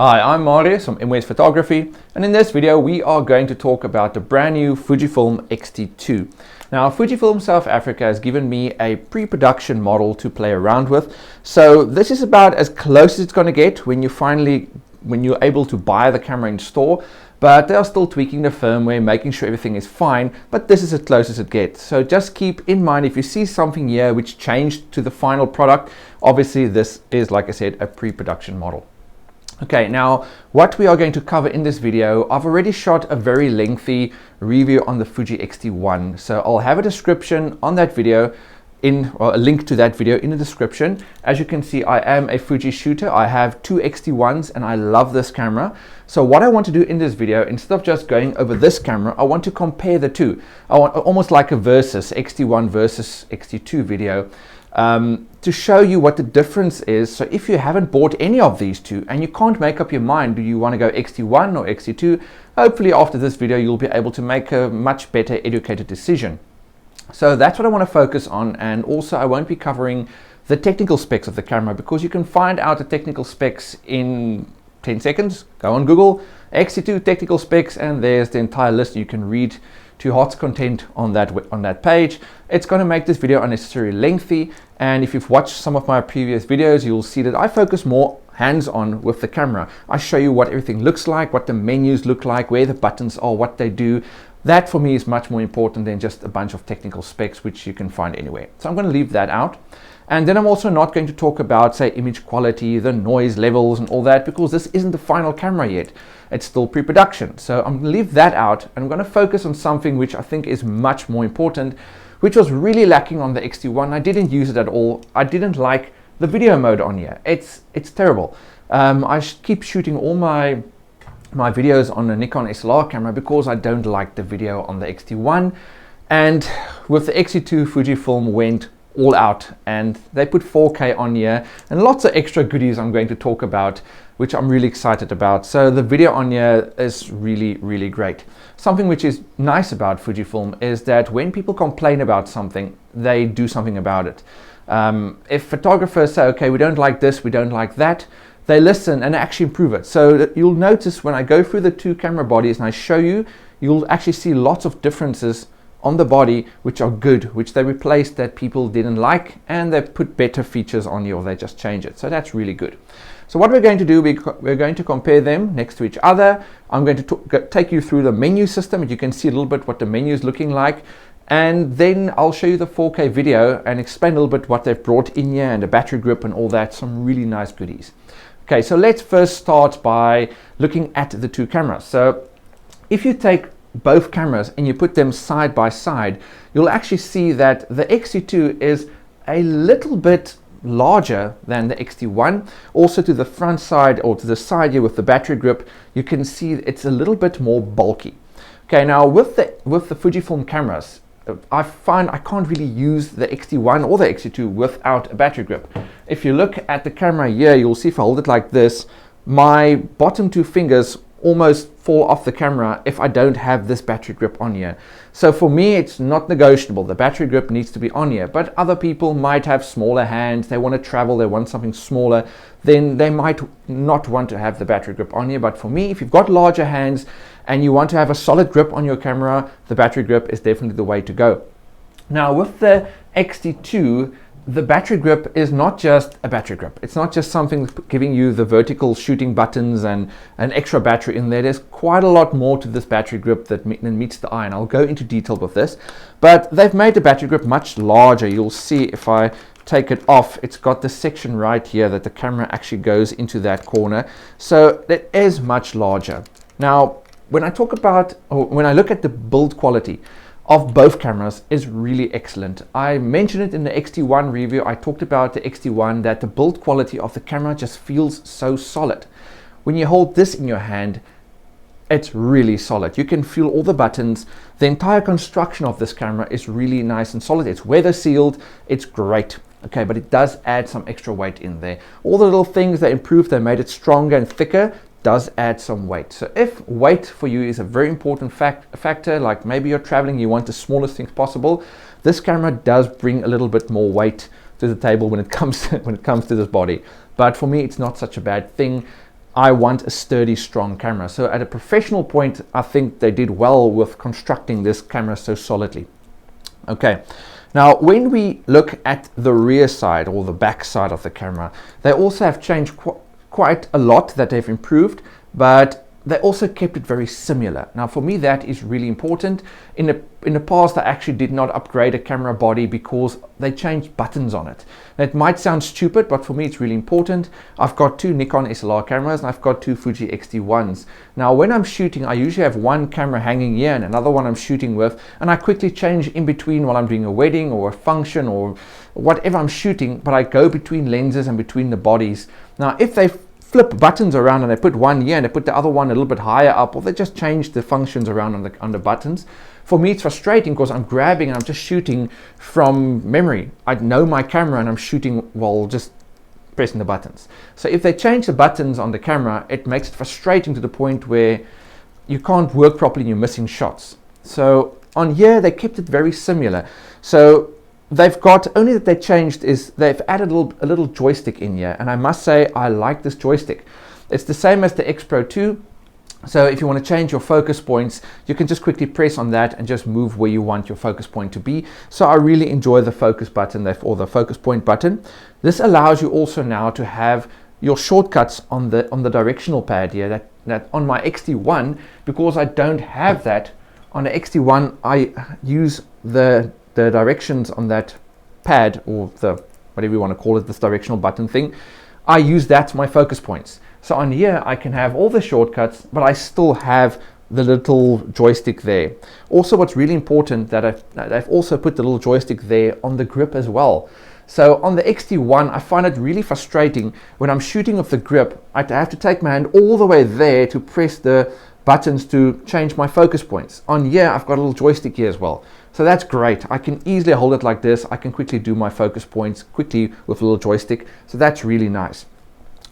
Hi, I'm Marius from MWest Photography, and in this video we are going to talk about the brand new Fujifilm X-T2. Now, Fujifilm South Africa has given me a pre-production model to play around with, so this is about as close as it's going to get when you're able to buy the camera in store, but they are still tweaking the firmware, making sure everything is fine, but this is as close as it gets. So just keep in mind, if you see something here which changed to the final product, obviously this is, like I said, a pre-production model. Okay, now what we are going to cover in this video, I've already shot a very lengthy review on the Fuji X-T1, so I'll have a description on that video, or a link to that video in the description. As you can see, I am a Fuji shooter. I have two X-T1s and I love this camera. So what I want to do in this video, instead of just going over this camera, I want to compare the two. I want almost like a versus X-T1 versus X-T2 video. To show you what the difference is. So if you haven't bought any of these two and you can't make up your mind, do you want to go X-T1 or X-T2, hopefully after this video you'll be able to make a much better educated decision. So that's what I want to focus on, and also I won't be covering the technical specs of the camera, because you can find out the technical specs in 10 seconds. Go on Google, X-T2 technical specs, and there's the entire list. You can read to your heart's content on that page. It's going to make this video unnecessarily lengthy, and if you've watched some of my previous videos, you'll see that I focus more hands-on with the camera. I show you what everything looks like, what the menus look like, where the buttons are, what they do. That for me is much more important than just a bunch of technical specs which you can find anywhere. So I'm going to leave that out. And then I'm also not going to talk about, say, image quality, the noise levels and all that, because this isn't the final camera yet. It's still pre-production. So I'm going to leave that out, and I'm going to focus on something which I think is much more important, which was really lacking on the X-T1. I didn't use it at all. I didn't like the video mode on here. It's terrible. I keep shooting all my videos on a Nikon SLR camera because I don't like the video on the X-T1. And with the X-T2, Fujifilm went all out and they put 4K on here and lots of extra goodies I'm going to talk about, which I'm really excited about. So the video on here is really, really great. Something which is nice about Fujifilm is that when people complain about something, they do something about it. If photographers say, okay, we don't like this, we don't like that, they listen and actually improve it. So you'll notice when I go through the two camera bodies and I show you, you'll actually see lots of differences on the body which are good, which they replaced that people didn't like, and they put better features on you, or they just change it. So that's really good. So what we're going to do, we're going to compare them next to each other. I'm going to take you through the menu system, and you can see a little bit what the menu is looking like. And then I'll show you the 4K video and explain a little bit what they've brought in here and the battery grip and all that, some really nice goodies. Okay, so let's first start by looking at the two cameras. So if you take both cameras and you put them side by side, you'll actually see that the X-T2 is a little bit larger than the X-T1. Also to the front side, or to the side here with the battery grip, you can see it's a little bit more bulky. Okay, now with the Fujifilm cameras, I find I can't really use the X-T1 or the X-T2 without a battery grip. If you look at the camera here, you'll see if I hold it like this, my bottom two fingers almost fall off the camera if I don't have this battery grip on here. So for me, it's not negotiable. The battery grip needs to be on here, but other people might have smaller hands. They want to travel, they want something smaller, then they might not want to have the battery grip on here. But for me, if you've got larger hands and you want to have a solid grip on your camera, the battery grip is definitely the way to go. Now with the X-T2, the battery grip is not just a battery grip. It's not just something giving you the vertical shooting buttons and an extra battery in there. There's quite a lot more to this battery grip than meets the eye, and I'll go into detail with this. But they've made the battery grip much larger. You'll see if I take it off, it's got this section right here that the camera actually goes into that corner. So it is much larger. Now, when I look at the build quality of both cameras is really excellent. I mentioned it in the X-T1 review. I talked about the X-T1, that the build quality of the camera just feels so solid. When you hold this in your hand, it's really solid. You can feel all the buttons. The entire construction of this camera is really nice and solid. It's weather sealed. It's great. Okay, but it does add some extra weight in there. All the little things they improved, they made it stronger and thicker, does add some weight. So if weight for you is a very important factor, like maybe you're traveling, you want the smallest things possible, this camera does bring a little bit more weight to the table when it comes to this body. But for me, it's not such a bad thing. I want a sturdy, strong camera. So at a professional point, I think they did well with constructing this camera so solidly. Okay, now when we look at the rear side or the back side of the camera, they also have changed quite a lot that they've improved, but they also kept it very similar. Now for me that is really important. In the past I actually did not upgrade a camera body because they changed buttons on it. Now, it might sound stupid, but for me it's really important. I've got two Nikon SLR cameras and I've got two Fuji X-T1s. Now when I'm shooting, I usually have one camera hanging here and another one I'm shooting with, and I quickly change in between while I'm doing a wedding or a function or whatever I'm shooting, but I go between lenses and between the bodies. Now if they flip buttons around and they put one here and they put the other one a little bit higher up, or they just change the functions around on the buttons, for me it's frustrating because I'm grabbing and I'm just shooting from memory. I know my camera and I'm shooting while just pressing the buttons. So if they change the buttons on the camera, it makes it frustrating to the point where you can't work properly and you're missing shots. So on here they kept it very similar. So they've got, only that they changed is they've added a little joystick in here, and I must say I like this joystick. It's the same as the X Pro 2, so if you want to change your focus points, you can just quickly press on that and just move where you want your focus point to be. So I really enjoy the focus button, or the focus point button. This allows you also now to have your shortcuts on the directional pad here, that on my X-T1, because I don't have that on the X-T1, I use the directions on that pad, or the whatever you want to call it, this directional button thing. I use that my focus points. So on here I can have all the shortcuts, but I still have the little joystick there. Also what's really important, that I've also put the little joystick there on the grip as well. So on the X-T1 I find it really frustrating when I'm shooting with the grip. I have to take my hand all the way there to press the buttons to change my focus points. On here I've got a little joystick here as well. So that's great. I can easily hold it like this. I can quickly do my focus points quickly with a little joystick. So that's really nice.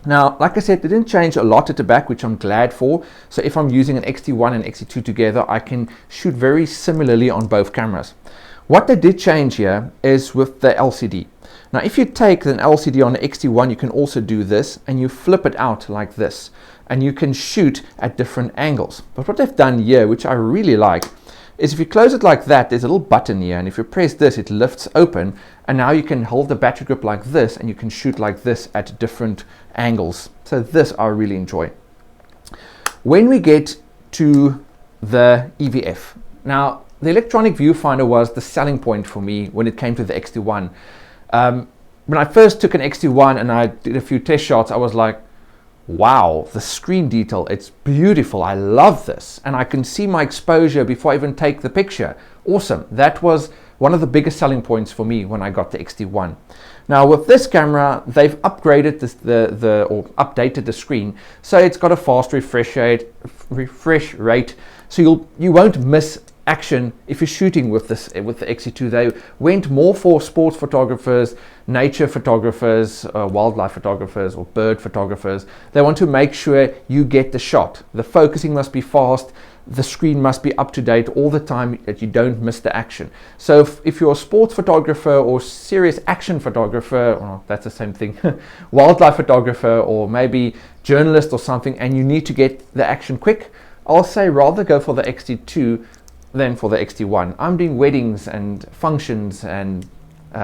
Now, like I said, they didn't change a lot at the back, which I'm glad for. So if I'm using an X-T1 and X-T2 together, I can shoot very similarly on both cameras. What they did change here is with the LCD. Now, if you take an LCD on the X-T1, you can also do this, and you flip it out like this, and you can shoot at different angles. But what they've done here, which I really like, is if you close it like that, there's a little button here, and if you press this, it lifts open, and now you can hold the battery grip like this, and you can shoot like this at different angles. So this I really enjoy. When we get to the EVF, now the electronic viewfinder was the selling point for me when it came to the X-T1. When I first took an X-T1 and I did a few test shots, I was like, wow, the screen detail, it's beautiful. I love this. And I can see my exposure before I even take the picture. Awesome. That was one of the biggest selling points for me when I got the X-T1. Now with this camera, they've upgraded or updated the screen. So it's got a fast refresh rate. So you won't miss action if you're shooting with the X-T2. They went more for sports photographers, nature photographers, wildlife photographers, or bird photographers. They want to make sure you get the shot. The focusing must be fast, the screen must be up to date all the time, that you don't miss the action. So if you're a sports photographer or serious action photographer, well, that's the same thing, wildlife photographer, or maybe journalist or something, and you need to get the action quick, I'll say rather go for the X-T2 than for the X-T1. I'm doing weddings and functions and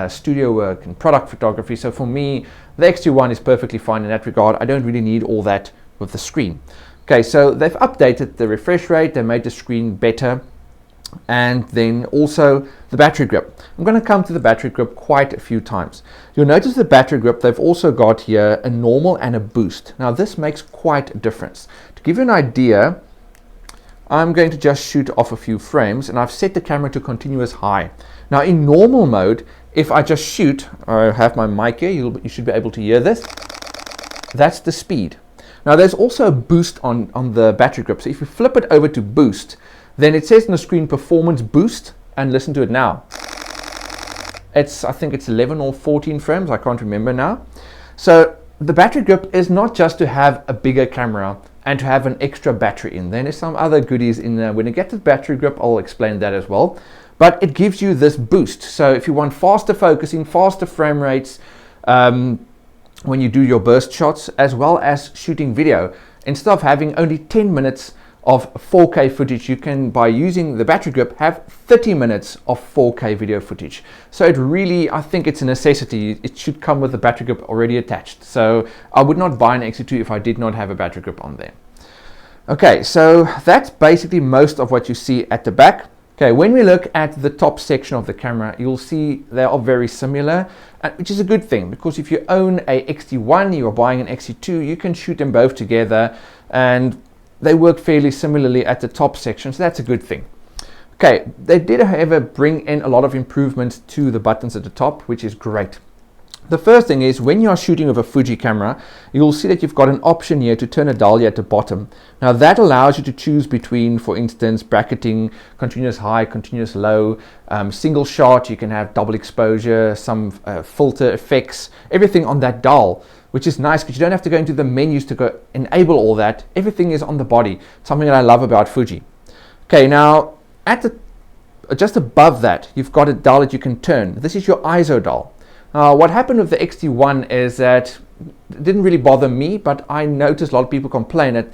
studio work and product photography, so for me the X-T1 is perfectly fine in that regard. I don't really need all that with the screen. Okay, so they've updated the refresh rate, they made the screen better, and then also the battery grip. I'm going to come to the battery grip quite a few times. You'll notice the battery grip, they've also got here a normal and a boost. Now this makes quite a difference. To give you an idea, I'm going to just shoot off a few frames, and I've set the camera to continuous high. Now in normal mode, if I just shoot, I have my mic here, you should be able to hear this. That's the speed. Now there's also a boost on the battery grip. So if you flip it over to boost, then it says on the screen performance boost, and listen to it now. I think it's 11 or 14 frames, I can't remember now. So the battery grip is not just to have a bigger camera and to have an extra battery in. Then there's some other goodies in there. When I get to the battery grip, I'll explain that as well. But it gives you this boost. So if you want faster focusing, faster frame rates, when you do your burst shots, as well as shooting video, instead of having only 10 minutes of 4K footage, you can, by using the battery grip, have 30 minutes of 4K video footage. So it really, I think it's a necessity. It should come with the battery grip already attached. So I would not buy an X-T2 if I did not have a battery grip on there. Okay, so that's basically most of what you see at the back. Okay, when we look at the top section of the camera, you'll see they are very similar, which is a good thing, because if you own a X-T1, you are buying an X-T2, you can shoot them both together, and they work fairly similarly at the top section, so that's a good thing. Okay, they did, however, bring in a lot of improvements to the buttons at the top, which is great. The first thing is, when you are shooting with a Fuji camera, you'll see that you've got an option here to turn a dial here at the bottom. Now that allows you to choose between, for instance, bracketing, continuous high, continuous low, single shot, you can have double exposure, some filter effects, everything on that dial, which is nice because you don't have to go into the menus to go enable all that. Everything is on the body, something that I love about Fuji. Okay, now at the just above that, you've got a dial that you can turn. This is your ISO dial. What happened with the X-T1 is that it didn't really bother me, but I noticed a lot of people complain that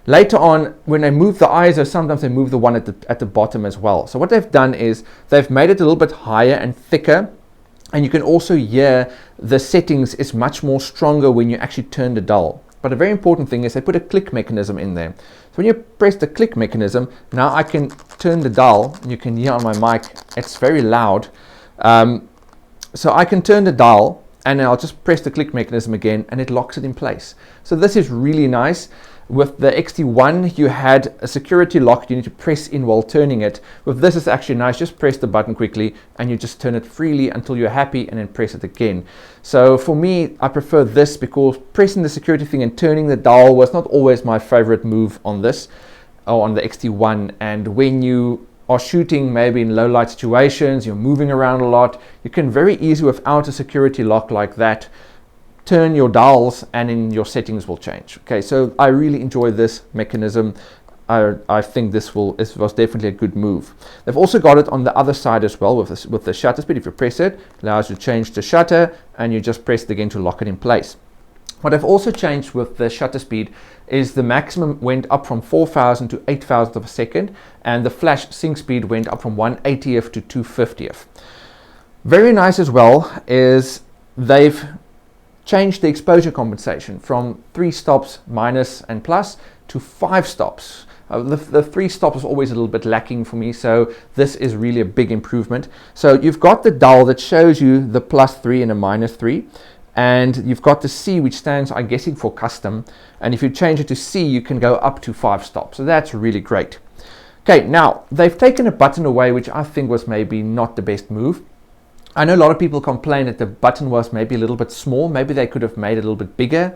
later on, when they move the ISO, sometimes they move the one at the bottom as well. So what they've done is they've made it a little bit higher and thicker, and you can also hear the settings is much more stronger when you actually turn the dial. But a very important thing is they put a click mechanism in there. So when you press the click mechanism, now I can turn the dial, and you can hear on my mic, it's very loud. So I can turn the dial and I'll just press the click mechanism again and it locks it in place. So this is really nice. With the X-T1, you had a security lock you need to press in while turning it. With this, it's actually nice. Just press the button quickly and you just turn it freely until you're happy and then press it again. So for me, I prefer this because pressing the security thing and turning the dial was not always my favorite move on this, or on the X-T1. And when you are shooting maybe in low light situations, you're moving around a lot, you can very easily, without a security lock like that, turn your dials and then your settings will change. Okay, so I really enjoy this mechanism. I think this was definitely a good move. They've also got it on the other side as well with the shutter speed. If you press it, it allows you to change the shutter and you just press it again to lock it in place. What I've also changed with the shutter speed is the maximum went up from 4,000 to 8,000 of a second, and the flash sync speed went up from 1/80th to 2/50th. Very nice as well is they've changed the exposure compensation from 3 stops minus and plus to 5 stops. The 3 stops was always a little bit lacking for me, so this is really a big improvement. So you've got the dial that shows you the +3 and a -3. And you've got the C, which stands, I'm guessing, for custom. And if you change it to C, you can go up to 5 stops. So that's really great. Okay, now they've taken a button away, which I think was maybe not the best move. I know a lot of people complain that the button was maybe a little bit small. Maybe they could have made it a little bit bigger.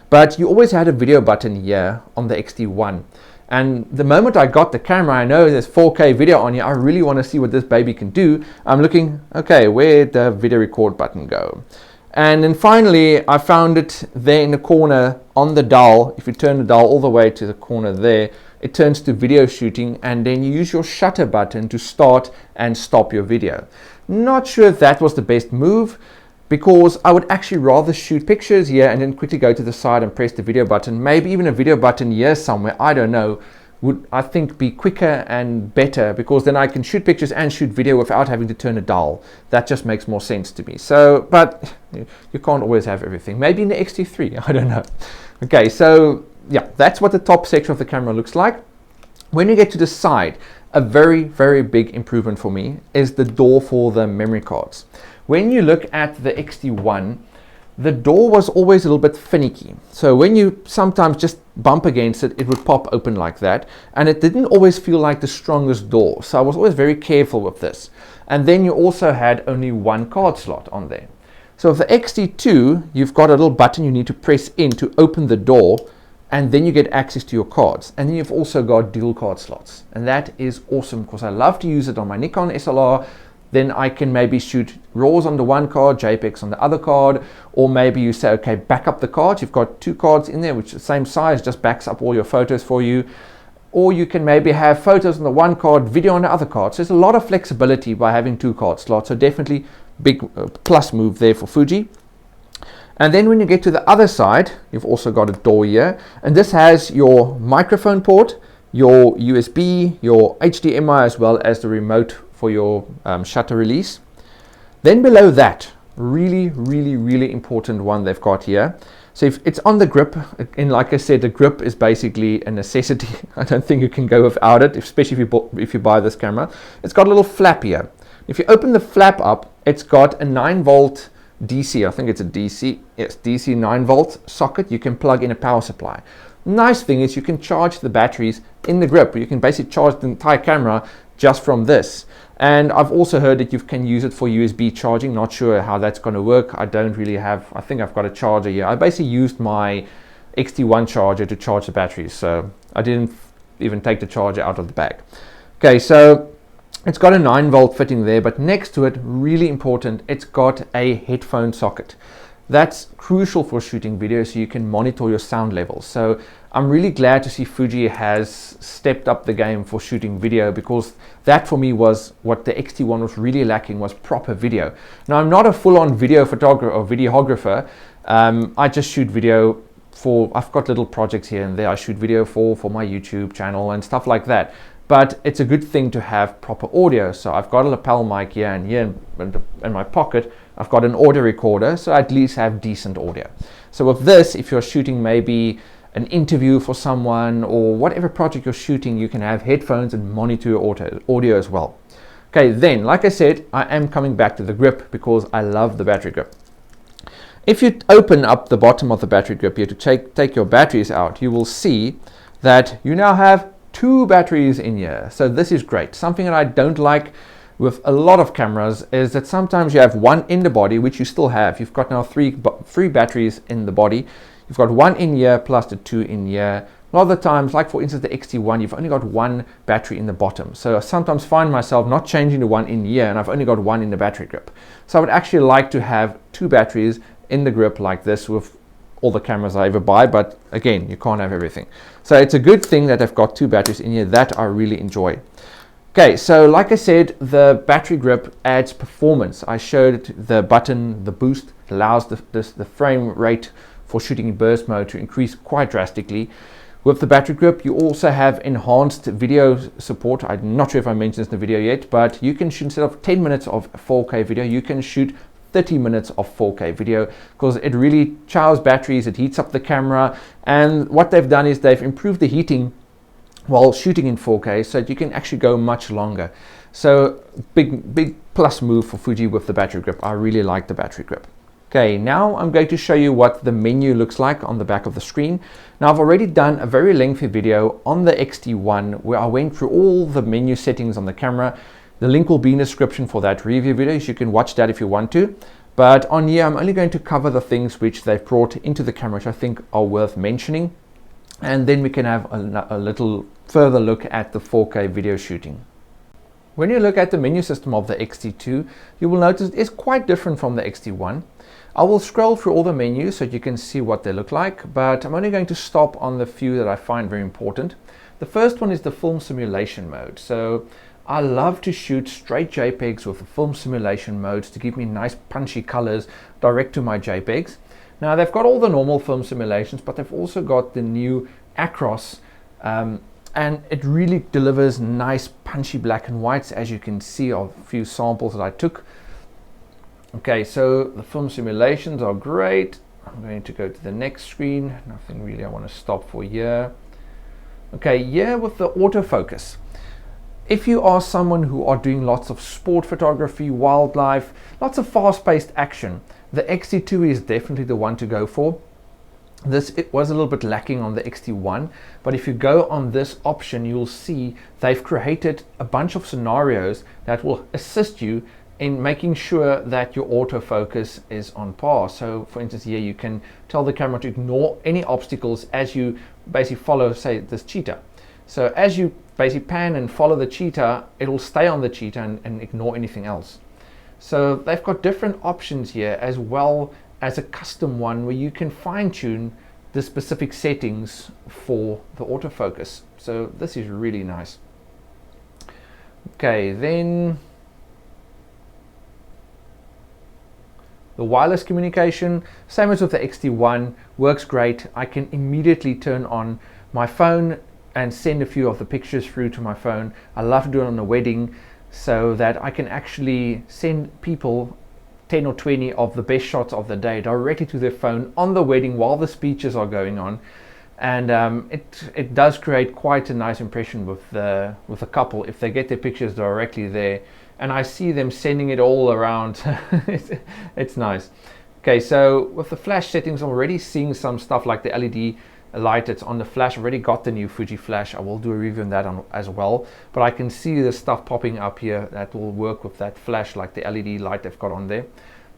But you always had a video button here on the X-T1. And the moment I got the camera, I know there's 4K video on here. I really want to see what this baby can do. I'm looking, okay, where'd the video record button go? And then finally, I found it there in the corner on the dial. If you turn the dial all the way to the corner there, it turns to video shooting, and then you use your shutter button to start and stop your video. Not sure if that was the best move, because I would actually rather shoot pictures here and then quickly go to the side and press the video button. Maybe even a video button here somewhere, I don't know, would, I think, be quicker and better, because then I can shoot pictures and shoot video without having to turn a dial. That just makes more sense to me. So, but you can't always have everything. Maybe in the X-T3, I don't know. Okay, so yeah, that's what the top section of the camera looks like. When you get to the side, a very, very big improvement for me is the door for the memory cards. When you look at the X-T1, the door was always a little bit finicky. So when you sometimes just bump against it, it would pop open like that. And it didn't always feel like the strongest door. So I was always very careful with this. And then you also had only 1 card slot on there. So with the X-T2, you've got a little button you need to press in to open the door, and then you get access to your cards. And then you've also got dual card slots. And that is awesome, because I love to use it on my Nikon SLR. Then I can maybe shoot RAWs on the one card, JPEGs on the other card, or maybe you say, okay, back up the cards. You've got 2 cards in there, which is the same size, just backs up all your photos for you. Or you can maybe have photos on the one card, video on the other card. So there's a lot of flexibility by having 2 card slots. So definitely big plus move there for Fuji. And then when you get to the other side, you've also got a door here, and this has your microphone port, your USB, your HDMI, as well as the remote for your shutter release. Then below that, really important one they've got here. So if it's on the grip, and like I said, the grip is basically a necessity. I don't think you can go without it, especially if you buy this camera. It's got a little flap here. If you open the flap up, it's got a 9-volt DC, I think it's a DC, yes, DC 9-volt socket. You can plug in a power supply. Nice thing is you can charge the batteries in the grip. You can basically charge the entire camera just from this. And I've also heard that you can use it for USB charging. Not sure how that's going to work. I don't really have, I think I've got a charger here. I basically used my X-T1 charger to charge the batteries, so I didn't even take the charger out of the bag. Okay, so it's got a 9-volt fitting there, but next to it, really important, it's got a headphone socket. That's crucial for shooting video, so you can monitor your sound levels. So I'm really glad to see Fuji has stepped up the game for shooting video, because that for me was what the X-T1 was really lacking, was proper video. Now, I'm not a full-on video photographer or videographer. I just shoot video for, I've got little projects here and there. I shoot video for my YouTube channel and stuff like that. But it's a good thing to have proper audio. So I've got a lapel mic here, and here in my pocket, I've got an audio recorder, so I at least have decent audio. So with this, if you're shooting maybe an interview for someone or whatever project you're shooting, you can have headphones and monitor your audio as well. Okay, then, like I said, I am coming back to the grip because I love the battery grip. If you open up the bottom of the battery grip here to take your batteries out, you will see that you now have 2 batteries in here. So this is great. Something that I don't like with a lot of cameras is that sometimes you have one in the body, which you still have. You've got now three batteries in the body. You've got one in here plus the 2 in here. A lot of the times, like for instance the X-T1, you've only got one battery in the bottom. So I sometimes find myself not changing the one in here, and I've only got one in the battery grip. So I would actually like to have 2 batteries in the grip like this with all the cameras I ever buy, but again, you can't have everything. So it's a good thing that I've got 2 batteries in here that I really enjoy. Okay, so like I said, the battery grip adds performance. I showed the button, the boost, allows the frame rate for shooting in burst mode to increase quite drastically. With the battery grip, you also have enhanced video support. I'm not sure if I mentioned this in the video yet, but you can shoot, instead of 10 minutes of 4K video, you can shoot 30 minutes of 4K video, because it really chows batteries, it heats up the camera, and what they've done is they've improved the heating while shooting in 4K so that you can actually go much longer. So big plus move for Fuji with the battery grip. I really like the battery grip. Okay, now I'm going to show you what the menu looks like on the back of the screen. Now, I've already done a very lengthy video on the X-T1 where I went through all the menu settings on the camera. The link will be in the description for that review video, so you can watch that if you want to. But on here, I'm only going to cover the things which they've brought into the camera, which I think are worth mentioning. And then we can have a little further look at the 4K video shooting. When you look at the menu system of the X-T2, you will notice it's quite different from the X-T1. I will scroll through all the menus so you can see what they look like, but I'm only going to stop on the few that I find very important. The first one is the film simulation mode. So I love to shoot straight JPEGs with the film simulation modes to give me nice punchy colors direct to my JPEGs. Now, they've got all the normal film simulations, but they've also got the new Acros, and it really delivers nice punchy black and whites, as you can see of a few samples that I took. Okay, so the film simulations are great. I'm going to go to the next screen. Nothing really I want to stop for here. Okay, here with the autofocus. If you are someone who are doing lots of sport photography, wildlife, lots of fast-paced action, the X-T2 is definitely the one to go for. It was a little bit lacking on the X-T1, but if you go on this option, you'll see they've created a bunch of scenarios that will assist you in making sure that your autofocus is on par. So for instance, here you can tell the camera to ignore any obstacles as you basically follow, say, this cheetah. So as you basically pan and follow the cheetah, it'll stay on the cheetah and ignore anything else. So they've got different options here, as well as a custom one where you can fine-tune the specific settings for the autofocus. So this is really nice. Okay, then The wireless communication, same as with the X-T1, works great. I can immediately turn on my phone and send a few of the pictures through to my phone. I love to do it on a wedding so that I can actually send people 10 or 20 of the best shots of the day directly to their phone on the wedding while the speeches are going on. And it does create quite a nice impression with the couple if they get their pictures directly there, and I see them sending it all around. It's nice. Okay, so with the flash settings, I'm already seeing some stuff like the LED light that's on the flash. I've already got the new Fuji flash. I will do a review on that as well, but I can see the stuff popping up here that will work with that flash, like the LED light they've got on there.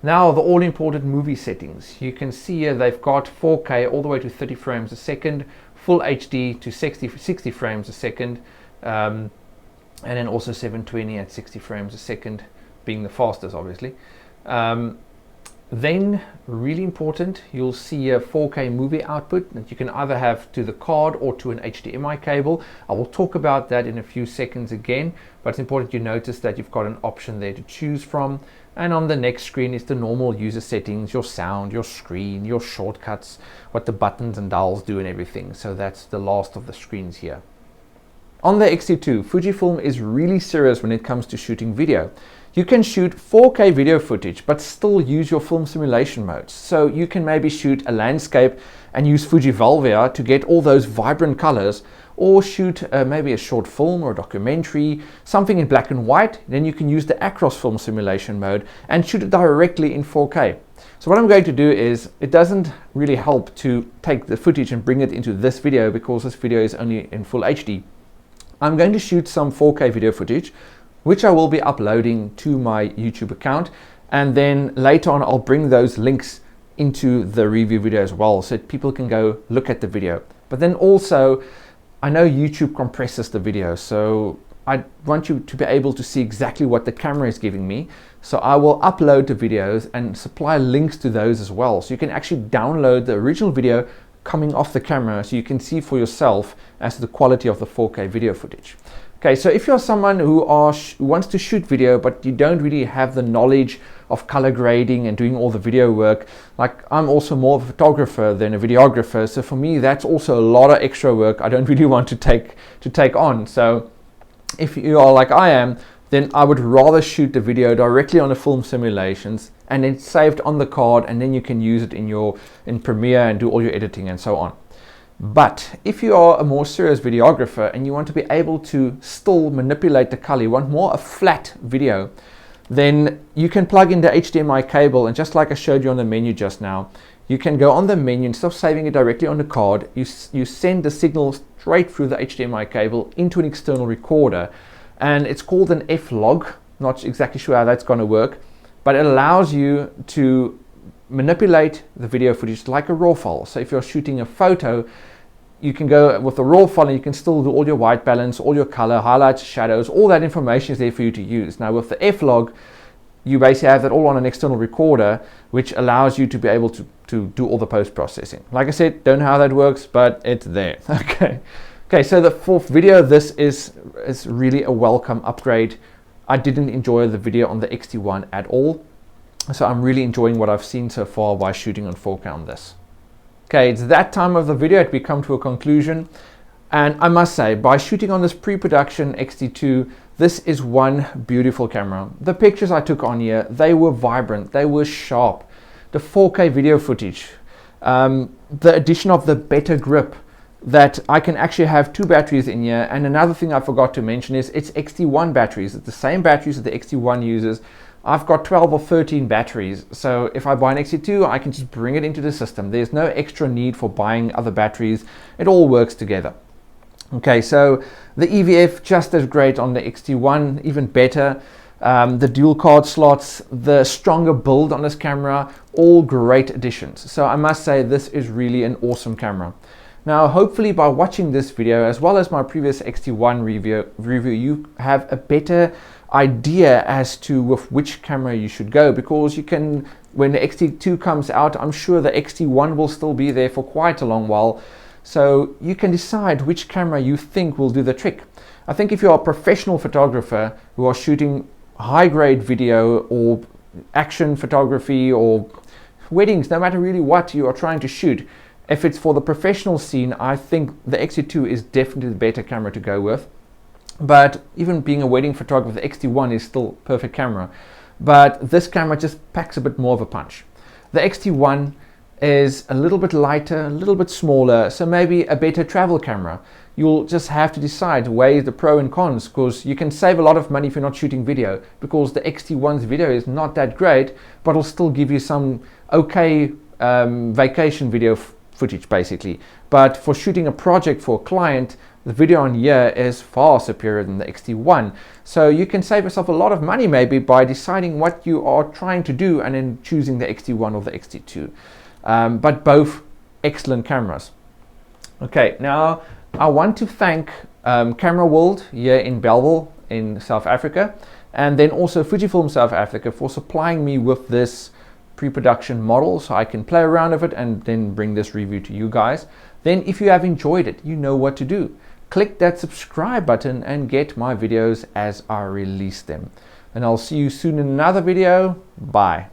Now the all-important movie settings. You can see here they've got 4K all the way to 30 frames a second, Full HD to 60 frames a second, and then also 720 at 60 frames a second, being the fastest obviously. Then, really important, you'll see a 4K movie output that you can either have to the card or to an HDMI cable. I will talk about that in a few seconds again, but it's important you notice that you've got an option there to choose from. And on the next screen is the normal user settings, your sound, your screen, your shortcuts, what the buttons and dials do and everything. So that's the last of the screens here. On the X-T2, Fujifilm is really serious when it comes to shooting video. You can shoot 4K video footage, but still use your film simulation modes. So you can maybe shoot a landscape and use Fuji Velvia to get all those vibrant colors, or shoot maybe a short film or a documentary, something in black and white. Then you can use the Acros film simulation mode and shoot it directly in 4K. So what I'm going to do is, it doesn't really help to take the footage and bring it into this video because this video is only in full HD. I'm going to shoot some 4K video footage, which I will be uploading to my YouTube account, and then later on I'll bring those links into the review video as well, so that people can go look at the video. But then also, I know YouTube compresses the video, so I want you to be able to see exactly what the camera is giving me. So I will upload the videos and supply links to those as well, so you can actually download the original video coming off the camera, so you can see for yourself as to the quality of the 4K video footage. Okay, so if you're someone who wants to shoot video, but you don't really have the knowledge of color grading and doing all the video work, like I'm also more of a photographer than a videographer, so for me that's also a lot of extra work I don't really want to take on. So if you are like I am, then I would rather shoot the video directly on the film simulations and then saved on the card, and then you can use it in Premiere and do all your editing and so on. But if you are a more serious videographer and you want to be able to still manipulate the color, you want more a flat video, then you can plug in the HDMI cable, and just like I showed you on the menu just now, you can go on the menu, instead of saving it directly on the card, you send the signal straight through the HDMI cable into an external recorder, and it's called an F-log. Not exactly sure how that's going to work, but it allows you to manipulate the video footage like a raw file. So if you're shooting a photo, you can go with the raw file and you can still do all your white balance, all your color, highlights, shadows, all that information is there for you to use. Now with the F-log, you basically have that all on an external recorder, which allows you to be able to do all the post-processing. Like I said, don't know how that works, but it's there. Okay, so for video, this is really a welcome upgrade. I didn't enjoy the video on the X-T1 at all, so I'm really enjoying what I've seen so far by shooting on 4K on this. Okay, it's that time of the video we come to a conclusion, and I must say, by shooting on this pre-production X-T2, this is one beautiful camera. The pictures I took on here, they were vibrant, they were sharp. The 4K video footage, the addition of the better grip, that I can actually have two batteries in here. And another thing I forgot to mention is it's X-T1 batteries. It's the same batteries that the X-T1 uses. I've got 12 or 13 batteries, so if I buy an X-T2, I can just bring it into the system. There's no extra need for buying other batteries. It all works together. Okay, so the EVF just as great on the X-T1, even better. The dual card slots, the stronger build on this camera, all great additions. So I must say this is really an awesome camera. Now, hopefully by watching this video, as well as my previous X-T1 review, you have a better idea as to with which camera you should go, because you can, when the X-T2 comes out, I'm sure the X-T1 will still be there for quite a long while. So you can decide which camera you think will do the trick. I think if you're a professional photographer who are shooting high-grade video or action photography or weddings, no matter really what you are trying to shoot. If it's for the professional scene, I think the X-T2 is definitely the better camera to go with. But even being a wedding photographer, the X-T1 is still a perfect camera. But this camera just packs a bit more of a punch. The X-T1 is a little bit lighter, a little bit smaller, so maybe a better travel camera. You'll just have to decide, weigh the pros and cons, because you can save a lot of money if you're not shooting video, because the X-T1's video is not that great, but it'll still give you some okay vacation video footage basically. But for shooting a project for a client, the video on here is far superior than the X-T1. So you can save yourself a lot of money maybe by deciding what you are trying to do and then choosing the X-T1 or the X-T2. But both excellent cameras. Okay, now I want to thank Camera World here in Bellville in South Africa, and then also Fujifilm South Africa for supplying me with this pre-production model so I can play around with it and then bring this review to you guys. Then if you have enjoyed it, you know what to do. Click that subscribe button and get my videos as I release them. And I'll see you soon in another video. Bye.